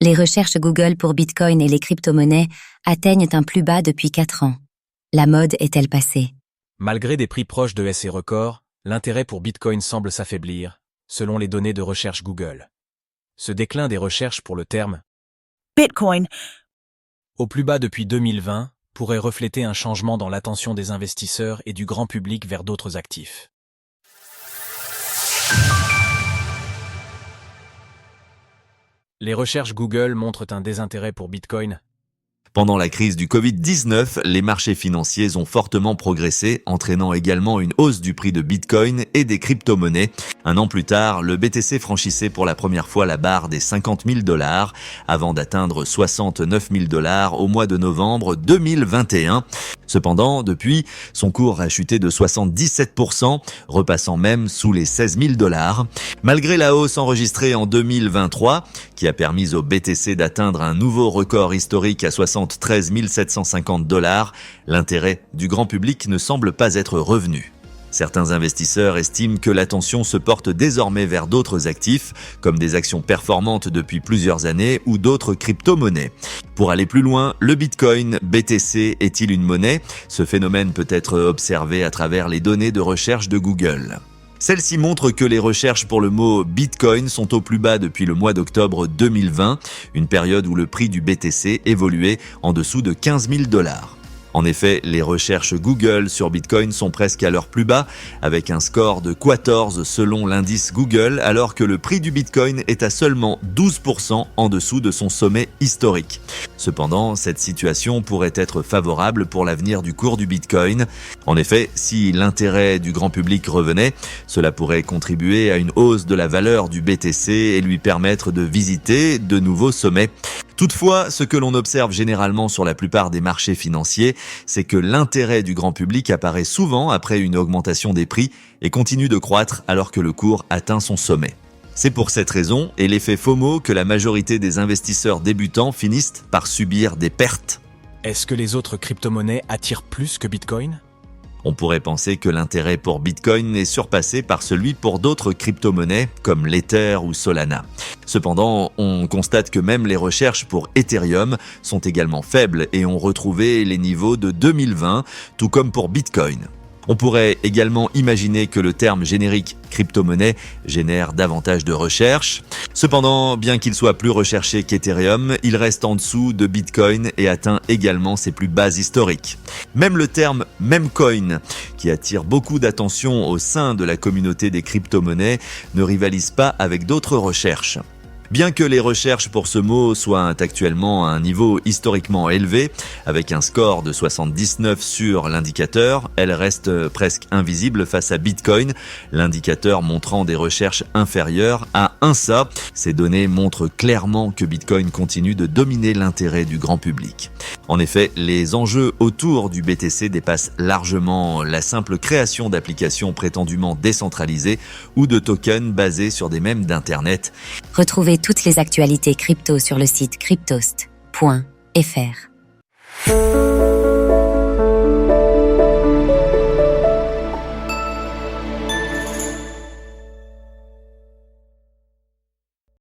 Les recherches Google pour Bitcoin et les crypto-monnaies atteignent un plus bas depuis 4 ans. La mode est-elle passée? Malgré des prix proches de SC records, l'intérêt pour Bitcoin semble s'affaiblir, selon les données de recherche Google. Ce déclin des recherches pour le terme Bitcoin au plus bas depuis 2020 pourrait refléter un changement dans l'attention des investisseurs et du grand public vers d'autres actifs. Les recherches Google montrent un désintérêt pour Bitcoin. Pendant la crise du Covid-19, les marchés financiers ont fortement progressé, entraînant également une hausse du prix de Bitcoin et des crypto-monnaies. Un an plus tard, le BTC franchissait pour la première fois la barre des 50 000 $, avant d'atteindre 69 000 $ au mois de novembre 2021. Cependant, depuis, son cours a chuté de 77%, repassant même sous les 16 000 $. Malgré la hausse enregistrée en 2023, qui a permis au BTC d'atteindre un nouveau record historique à 73 750 $, l'intérêt du grand public ne semble pas être revenu. Certains investisseurs estiment que l'attention se porte désormais vers d'autres actifs, comme des actions performantes depuis plusieurs années ou d'autres crypto-monnaies. Pour aller plus loin, le Bitcoin BTC est-il une monnaie? Ce phénomène peut être observé à travers les données de recherche de Google. Celle-ci montre que les recherches pour le mot Bitcoin sont au plus bas depuis le mois d'octobre 2020, une période où le prix du BTC évoluait en dessous de 15 000 $. En effet, les recherches Google sur Bitcoin sont presque à leur plus bas, avec un score de 14 selon l'indice Google, alors que le prix du Bitcoin est à seulement 12% en dessous de son sommet historique. Cependant, cette situation pourrait être favorable pour l'avenir du cours du Bitcoin. En effet, si l'intérêt du grand public revenait, cela pourrait contribuer à une hausse de la valeur du BTC et lui permettre de visiter de nouveaux sommets. Toutefois, ce que l'on observe généralement sur la plupart des marchés financiers, c'est que l'intérêt du grand public apparaît souvent après une augmentation des prix et continue de croître alors que le cours atteint son sommet. C'est pour cette raison et l'effet FOMO que la majorité des investisseurs débutants finissent par subir des pertes. Est-ce que les autres crypto-monnaies attirent plus que Bitcoin? On pourrait penser que l'intérêt pour Bitcoin est surpassé par celui pour d'autres crypto-monnaies comme l'Ether ou Solana. Cependant, on constate que même les recherches pour Ethereum sont également faibles et ont retrouvé les niveaux de 2020, tout comme pour Bitcoin. On pourrait également imaginer que le terme générique crypto-monnaie génère davantage de recherches. Cependant, bien qu'il soit plus recherché qu'Ethereum, il reste en dessous de Bitcoin et atteint également ses plus bas historiques. Même le terme memecoin, qui attire beaucoup d'attention au sein de la communauté des crypto-monnaies, ne rivalise pas avec d'autres recherches. Bien que les recherches pour ce mot soient actuellement à un niveau historiquement élevé, avec un score de 79 sur l'indicateur, elles restent presque invisibles face à Bitcoin, l'indicateur montrant des recherches inférieures à 1 SA. Ces données montrent clairement que Bitcoin continue de dominer l'intérêt du grand public. En effet, les enjeux autour du BTC dépassent largement la simple création d'applications prétendument décentralisées ou de tokens basés sur des mèmes d'Internet. Retrouvez toutes les actualités crypto sur le site cryptost.fr.